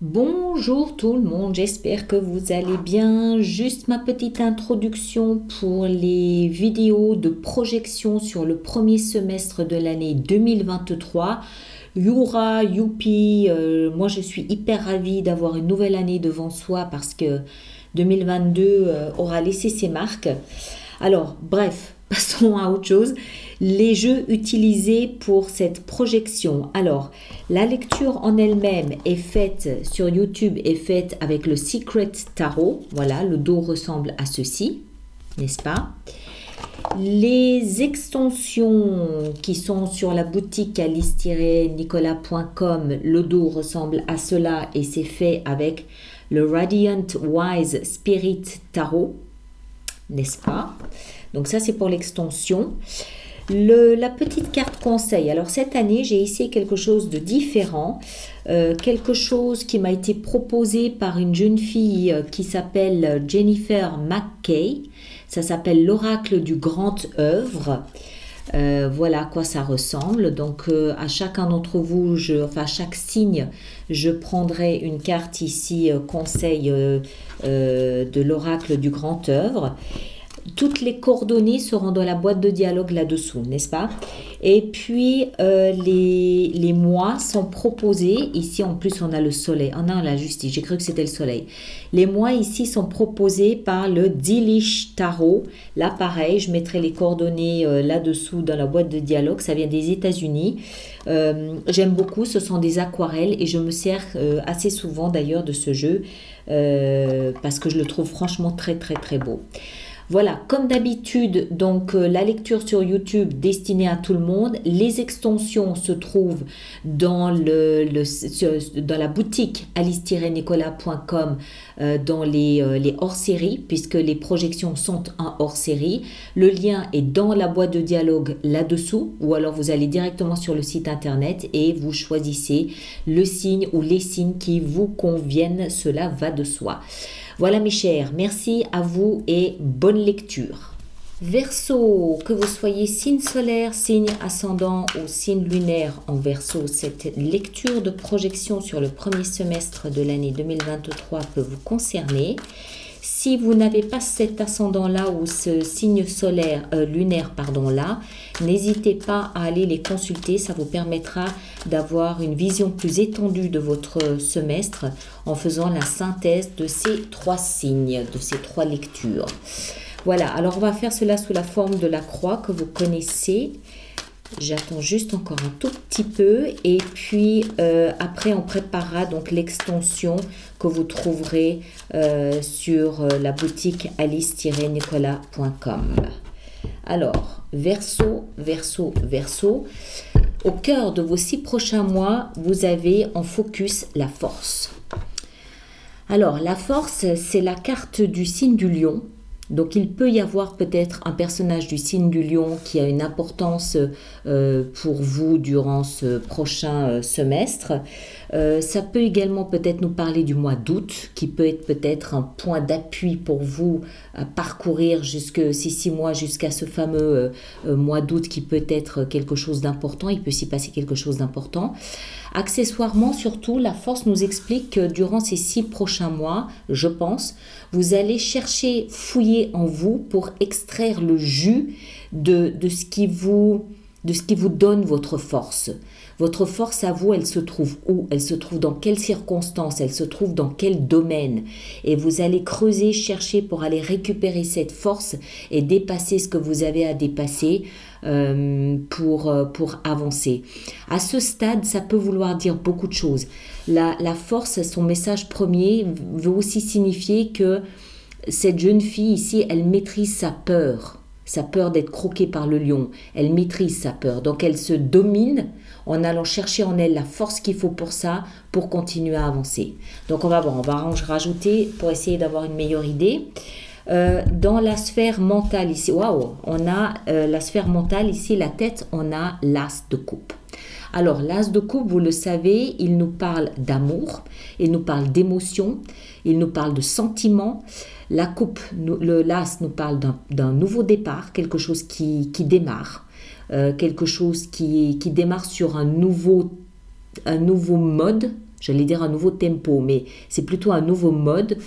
Bonjour tout le monde, j'espère que vous allez bien. Juste ma petite introduction pour les vidéos de projection sur le premier semestre de l'année 2023. Youra, youpi, moi je suis hyper ravie d'avoir une nouvelle année devant soi parce que 2022 aura laissé ses marques. Alors, bref, passons à autre chose. Les jeux utilisés pour cette projection. Alors, la lecture en elle-même est faite sur YouTube, est faite avec le Secret Tarot. Voilà, le dos ressemble à ceci, n'est-ce pas? Les extensions qui sont sur la boutique alice-nicolas.com, le dos ressemble à cela et c'est fait avec le Radiant Wise Spirit Tarot, n'est-ce pas? Donc ça c'est pour l'extension. La petite carte conseil. Alors cette année, j'ai essayé quelque chose de différent. Quelque chose qui m'a été proposé par une jeune fille qui s'appelle Jennifer McKay. Ça s'appelle l'oracle du grand œuvre. Voilà à quoi ça ressemble. Donc à chacun d'entre vous, à chaque signe, je prendrai une carte ici conseil de l'oracle du grand œuvre. Toutes les coordonnées seront dans la boîte de dialogue là-dessous, n'est-ce pas? Et puis, les mois sont proposés. Ici, en plus, on a le soleil. Oh non, la justice, j'ai cru que c'était le soleil. Les mois ici sont proposés par le Delish Tarot. Là, pareil, je mettrai les coordonnées là-dessous dans la boîte de dialogue. Ça vient des États-Unis. J'aime beaucoup. Ce sont des aquarelles et je me sers assez souvent d'ailleurs de ce jeu parce que je le trouve franchement très, très, très beau. Voilà, comme d'habitude, donc la lecture sur YouTube destinée à tout le monde. Les extensions se trouvent dans la boutique alice-nicolas.com dans les hors-séries, puisque les projections sont un hors-série. Le lien est dans la boîte de dialogue là-dessous, ou alors vous allez directement sur le site internet et vous choisissez le signe ou les signes qui vous conviennent. Cela va de soi. Voilà mes chers, merci à vous et bonne lecture. Verseau, que vous soyez signe solaire, signe ascendant ou signe lunaire en Verseau, cette lecture de projection sur le premier semestre de l'année 2023 peut vous concerner. Si vous n'avez pas cet ascendant-là ou ce signe solaire, lunaire, là, n'hésitez pas à aller les consulter. Ça vous permettra d'avoir une vision plus étendue de votre semestre en faisant la synthèse de ces trois signes, de ces trois lectures. Voilà, alors on va faire cela sous la forme de la croix que vous connaissez. J'attends juste encore un tout petit peu et puis après on préparera donc l'extension que vous trouverez sur la boutique alice-nicolas.com. Alors, Verseau, Verseau, Verseau. Au cœur de vos 6 prochains mois, vous avez en focus la force. Alors, la force, c'est la carte du signe du lion. Donc, il peut y avoir peut-être un personnage du signe du lion qui a une importance pour vous durant ce prochain semestre. Ça peut également peut-être nous parler du mois d'août, qui peut être peut-être un point d'appui pour vous à parcourir jusque ces 6 mois jusqu'à ce fameux mois d'août qui peut être quelque chose d'important. Il peut s'y passer quelque chose d'important. Accessoirement, surtout, la force nous explique que durant ces 6 prochains mois, je pense, vous allez chercher, fouiller en vous pour extraire le jus de ce qui vous donne votre force. Votre force à vous, elle se trouve où? Elle se trouve dans quelles circonstances? Elle se trouve dans quel domaine? Et vous allez creuser, chercher pour aller récupérer cette force et dépasser ce que vous avez à dépasser pour avancer. À ce stade, ça peut vouloir dire beaucoup de choses. La force, son message premier, veut aussi signifier que cette jeune fille ici, elle maîtrise sa peur d'être croquée par le lion. Elle maîtrise sa peur. Donc, elle se domine en allant chercher en elle la force qu'il faut pour ça, pour continuer à avancer. Donc, on va voir, on va rajouter pour essayer d'avoir une meilleure idée. Dans la sphère mentale ici, waouh, on a la sphère mentale ici, la tête, on a l'as de coupe. Alors, l'as de coupe, vous le savez, il nous parle d'amour, il nous parle d'émotion, il nous parle de sentiments. La coupe, l'as nous parle d'un nouveau départ, quelque chose qui démarre, quelque chose qui démarre sur un nouveau mode, j'allais dire un nouveau tempo, mais c'est plutôt un nouveau mode.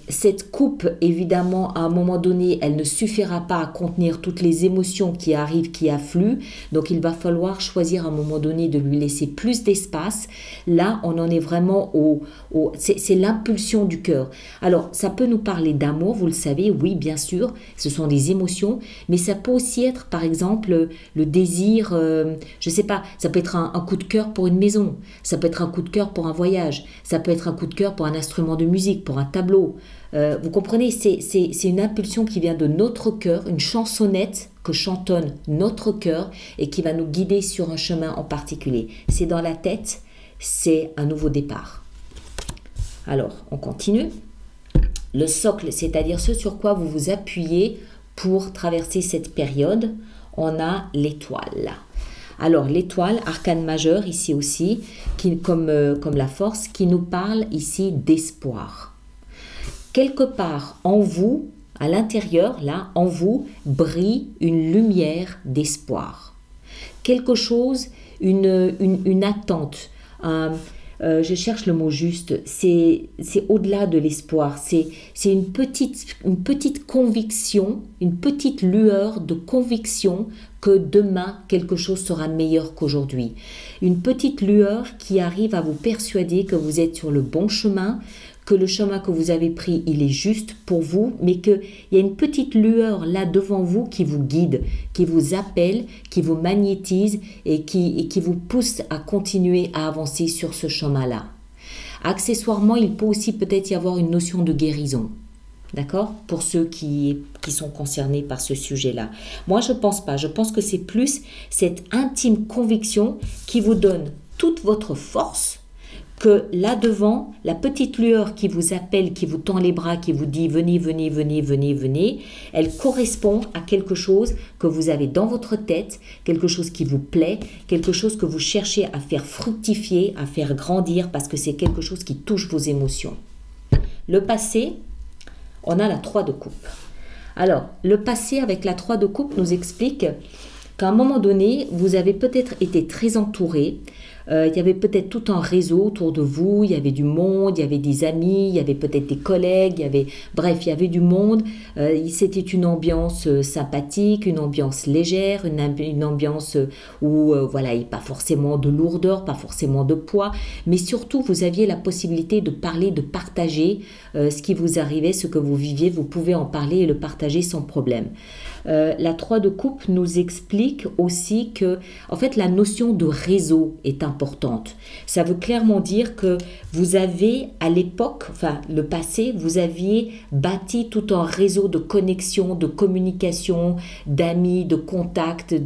Cette coupe, évidemment, à un moment donné, elle ne suffira pas à contenir toutes les émotions qui arrivent, qui affluent. Donc, il va falloir choisir à un moment donné de lui laisser plus d'espace. Là, on en est vraiment c'est l'impulsion du cœur. Alors, ça peut nous parler d'amour, vous le savez, oui, bien sûr, ce sont des émotions, mais ça peut aussi être, par exemple, le désir, je sais pas, ça peut être un coup de cœur pour une maison, ça peut être un coup de cœur pour un voyage, ça peut être un coup de cœur pour un instrument de musique, pour un tableau. Vous comprenez, c'est une impulsion qui vient de notre cœur, une chansonnette que chantonne notre cœur et qui va nous guider sur un chemin en particulier. C'est dans la tête, c'est un nouveau départ. Alors, on continue. Le socle, c'est-à-dire ce sur quoi vous vous appuyez pour traverser cette période, on a l'étoile. Alors, l'étoile, arcane majeur ici aussi, comme la force, qui nous parle ici d'espoir. Quelque part en vous, à l'intérieur, là, en vous, brille une lumière d'espoir. Quelque chose, une attente, je cherche le mot juste, c'est au-delà de l'espoir, c'est une petite conviction, une petite lueur de conviction que demain, quelque chose sera meilleur qu'aujourd'hui. Une petite lueur qui arrive à vous persuader que vous êtes sur le bon chemin, que le chemin que vous avez pris, il est juste pour vous, mais qu'il y a une petite lueur là devant vous qui vous guide, qui vous appelle, qui vous magnétise et qui vous pousse à continuer à avancer sur ce chemin-là. Accessoirement, il peut aussi peut-être y avoir une notion de guérison. D'accord? Pour ceux qui sont concernés par ce sujet-là. Moi, je ne pense pas. Je pense que c'est plus cette intime conviction qui vous donne toute votre force, que là devant, la petite lueur qui vous appelle, qui vous tend les bras, qui vous dit venez, venez, venez, venez, venez, elle correspond à quelque chose que vous avez dans votre tête, quelque chose qui vous plaît, quelque chose que vous cherchez à faire fructifier, à faire grandir, parce que c'est quelque chose qui touche vos émotions. Le passé, on a la 3 de coupe. Alors, le passé avec la 3 de coupe nous explique qu'à un moment donné, vous avez peut-être été très entouré. Il y avait peut-être tout un réseau autour de vous, il y avait du monde, il y avait des amis, il y avait peut-être des collègues, bref, il y avait du monde. C'était une ambiance sympathique, une ambiance légère, une ambiance où voilà, il n'y a pas forcément de lourdeur, pas forcément de poids, mais surtout vous aviez la possibilité de parler, de partager ce qui vous arrivait, ce que vous viviez, vous pouvez en parler et le partager sans problème. La 3 de coupe nous explique aussi que, en fait, la notion de réseau est importante. Ça veut clairement dire que vous avez, à l'époque, enfin, le passé, vous aviez bâti tout un réseau de connexions, de communication, d'amis, de contacts,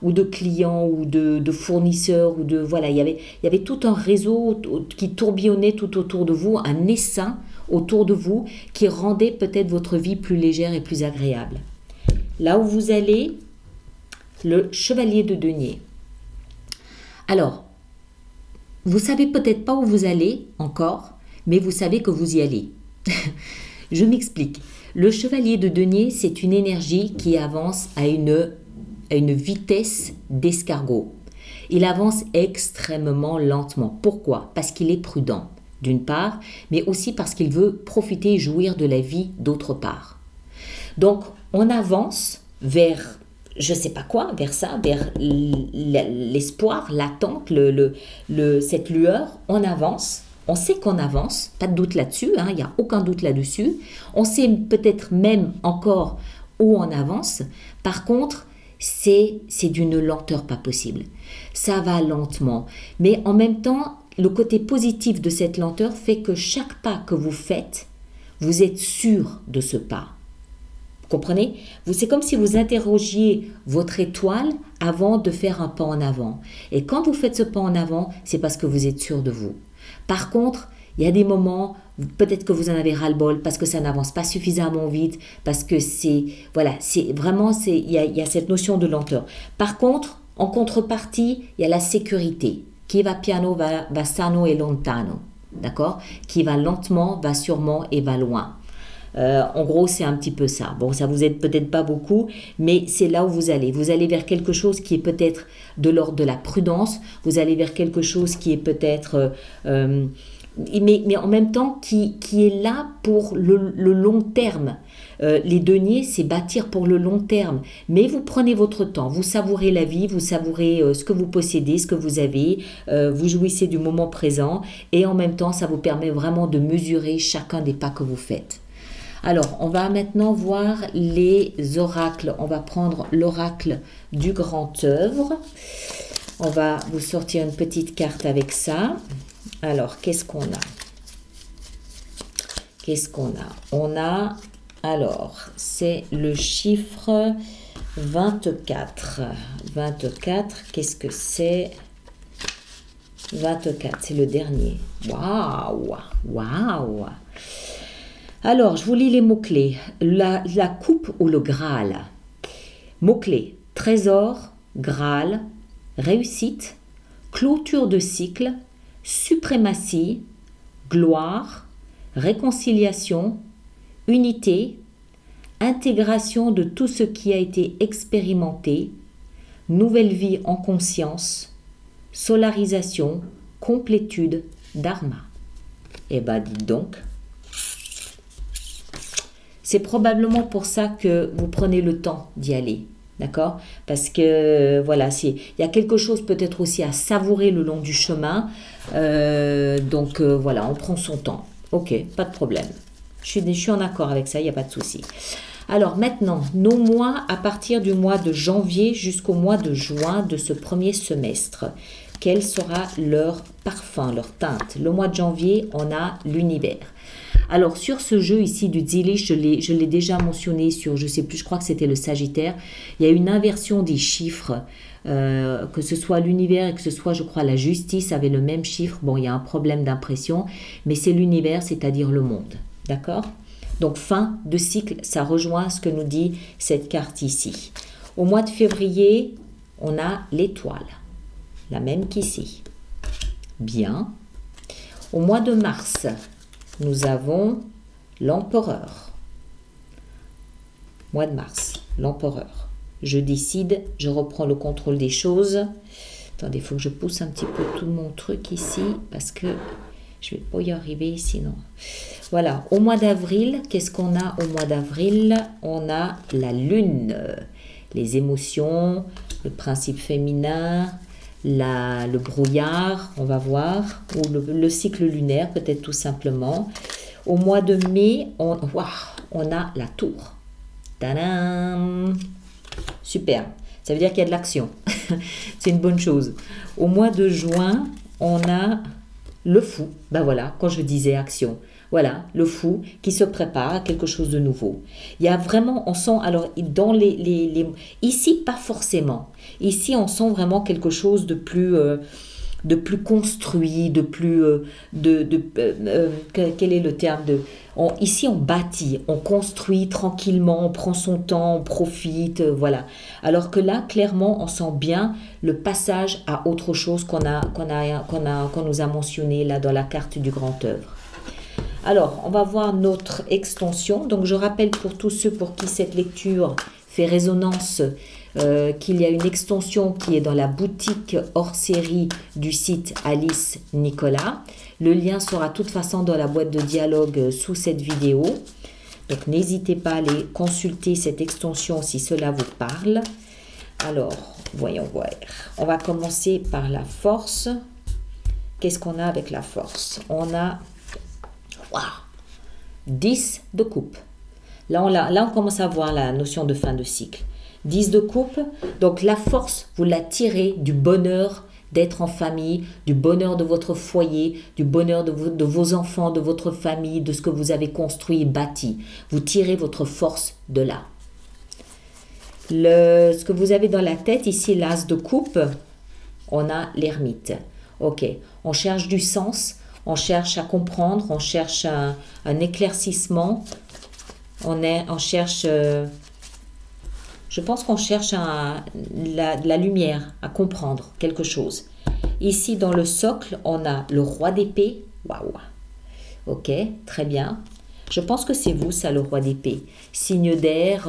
ou de clients, ou de fournisseurs, voilà, il y avait tout un réseau qui tourbillonnait tout autour de vous, un essaim autour de vous qui rendait peut-être votre vie plus légère et plus agréable. Là où vous allez, le chevalier de denier. Alors, vous savez peut-être pas où vous allez encore, mais vous savez que vous y allez. Je m'explique. Le chevalier de denier, c'est une énergie qui avance à une vitesse d'escargot. Il avance extrêmement lentement. Pourquoi? Parce qu'il est prudent, d'une part, mais aussi parce qu'il veut profiter et jouir de la vie d'autre part. Donc, on avance vers, je ne sais pas quoi, vers ça, vers l'espoir, l'attente, cette lueur. On avance, on sait qu'on avance, pas de doute là-dessus, il n'y a aucun doute là-dessus. On sait peut-être même encore où on avance. Par contre, c'est d'une lenteur pas possible. Ça va lentement, mais en même temps, le côté positif de cette lenteur fait que chaque pas que vous faites, vous êtes sûr de ce pas. Comprenez? C'est comme si vous interrogiez votre étoile avant de faire un pas en avant. Et quand vous faites ce pas en avant, c'est parce que vous êtes sûr de vous. Par contre, il y a des moments, peut-être que vous en avez ras-le-bol parce que ça n'avance pas suffisamment vite, parce que il y a cette notion de lenteur. Par contre, en contrepartie, il y a la sécurité. Chi va piano va sano e lontano. D'accord? Qui va lentement, va sûrement et va loin. En gros, c'est un petit peu ça. Bon, ça vous aide peut-être pas beaucoup, mais c'est là où vous allez. Vous allez vers quelque chose qui est peut-être de l'ordre de la prudence. Vous allez vers quelque chose qui est peut-être... mais en même temps qui est là pour le long terme. Les deniers, c'est bâtir pour le long terme. Mais vous prenez votre temps, vous savourez la vie, vous savourez ce que vous possédez, ce que vous avez, vous jouissez du moment présent et en même temps, ça vous permet vraiment de mesurer chacun des pas que vous faites. Alors, on va maintenant voir les oracles. On va prendre l'oracle du grand œuvre. On va vous sortir une petite carte avec ça. Alors, qu'est-ce qu'on a? Qu'est-ce qu'on a? On a, alors, c'est le chiffre 24. 24, qu'est-ce que c'est? 24, c'est le dernier. Waouh! Waouh! Alors, je vous lis les mots-clés. La coupe ou le Graal. Mots-clés, trésor, Graal, réussite, clôture de cycle, suprématie, gloire, réconciliation, unité, intégration de tout ce qui a été expérimenté, nouvelle vie en conscience, solarisation, complétude, dharma. Eh bien, dites donc. C'est probablement pour ça que vous prenez le temps d'y aller, d'accord? Parce que, voilà, il y a quelque chose peut-être aussi à savourer le long du chemin. Voilà, on prend son temps. Ok, pas de problème. Je suis en accord avec ça, il n'y a pas de souci. Alors maintenant, nos mois à partir du mois de janvier jusqu'au mois de juin de ce premier semestre. Quel sera leur parfum, leur teinte? Le mois de janvier, on a l'univers. Alors, sur ce jeu ici du Dzilish, je l'ai déjà mentionné sur, je ne sais plus, je crois que c'était le Sagittaire, il y a une inversion des chiffres, que ce soit l'univers et que ce soit, je crois, la justice avait le même chiffre. Bon, il y a un problème d'impression, mais c'est l'univers, c'est-à-dire le monde. D'accord? Donc, fin de cycle, ça rejoint ce que nous dit cette carte ici. Au mois de février, on a l'étoile, la même qu'ici. Bien. Au mois de mars, nous avons l'empereur. Mois de mars, l'empereur. Je décide, je reprends le contrôle des choses. Attendez, il faut que je pousse un petit peu tout mon truc ici parce que je ne vais pas y arriver sinon. Voilà, au mois d'avril, qu'est-ce qu'on a au mois d'avril? On a la lune, les émotions, le principe féminin, le brouillard, on va voir, ou le cycle lunaire, peut-être tout simplement. Au mois de mai, on a la tour. Tadam! Super, ça veut dire qu'il y a de l'action. C'est une bonne chose. Au mois de juin, on a le fou. Ben voilà, quand je disais action. Voilà, le fou qui se prépare à quelque chose de nouveau. Il y a vraiment, on sent, alors dans ici pas forcément. Ici on sent vraiment quelque chose de plus construit, de plus, quel est le terme ici on bâtit, on construit tranquillement, on prend son temps, on profite, voilà. Alors que là, clairement, on sent bien le passage à autre chose qu'on nous a mentionné là dans la carte du grand œuvre. Alors, on va voir notre extension. Donc, je rappelle pour tous ceux pour qui cette lecture fait résonance qu'il y a une extension qui est dans la boutique hors série du site Alice Nicolas. Le lien sera de toute façon dans la boîte de dialogue sous cette vidéo. Donc, n'hésitez pas à aller consulter cette extension si cela vous parle. Alors, voyons voir. On va commencer par la force. Qu'est-ce qu'on a avec la force? On a... Wow. 10 de coupe. Là, on commence à voir la notion de fin de cycle. 10 de coupe. Donc, la force, vous la tirez du bonheur d'être en famille, du bonheur de votre foyer, du bonheur de vos enfants, de votre famille, de ce que vous avez construit et bâti. Vous tirez votre force de là. Ce que vous avez dans la tête, ici, l'as de coupe, on a l'ermite. Ok, on cherche du sens. On cherche à comprendre, on cherche un éclaircissement, on cherche, je pense qu'on cherche la lumière, à comprendre quelque chose. Ici, dans le socle, on a le roi d'épée, waouh, ok, très bien. Je pense que c'est vous, ça, le roi d'épée. Signe d'air,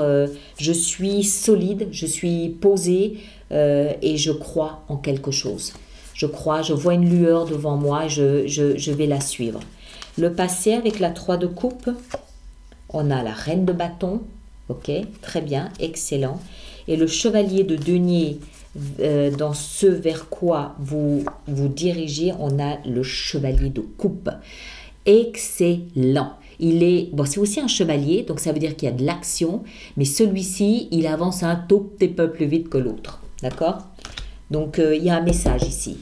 je suis solide, je suis posée et je crois en quelque chose. Je crois, je vois une lueur devant moi, je vais la suivre. Le passé avec la 3 de coupe, on a la reine de bâton, ok, très bien, excellent. Et le chevalier de denier, dans ce vers quoi vous vous dirigez, on a le chevalier de coupe. Excellent. Il est, bon, c'est aussi un chevalier, donc ça veut dire qu'il y a de l'action, mais celui-ci, il avance un tout petit peu plus vite que l'autre, d'accord? Donc, il y a un message ici.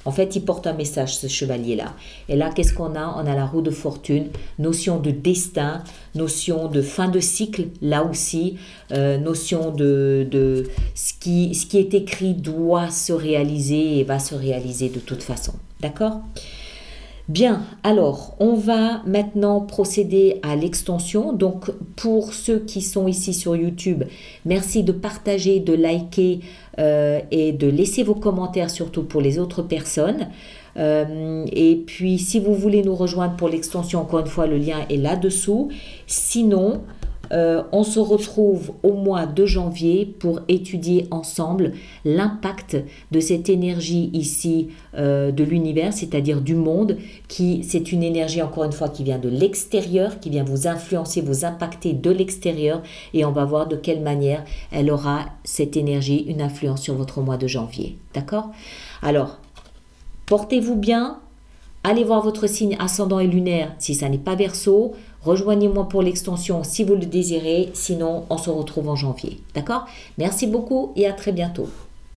En fait, il porte un message, ce chevalier-là. Et là, qu'est-ce qu'on a? On a la roue de fortune, notion de destin, notion de fin de cycle, là aussi, notion de ce qui est écrit doit se réaliser et va se réaliser de toute façon. D'accord? Bien, alors, on va maintenant procéder à l'extension. Donc, pour ceux qui sont ici sur YouTube, merci de partager, de liker et de laisser vos commentaires, surtout pour les autres personnes. Et puis, si vous voulez nous rejoindre pour l'extension, encore une fois, le lien est là-dessous. Sinon, on se retrouve au mois de janvier pour étudier ensemble l'impact de cette énergie ici de l'univers, c'est-à-dire du monde, c'est une énergie encore une fois qui vient de l'extérieur, qui vient vous influencer, vous impacter de l'extérieur et on va voir de quelle manière elle aura cette énergie, une influence sur votre mois de janvier. D'accord? Alors, portez-vous bien. Allez voir votre signe ascendant et lunaire si ça n'est pas Verseau. Rejoignez-moi pour l'extension si vous le désirez. Sinon, on se retrouve en janvier. D'accord? Merci beaucoup et à très bientôt.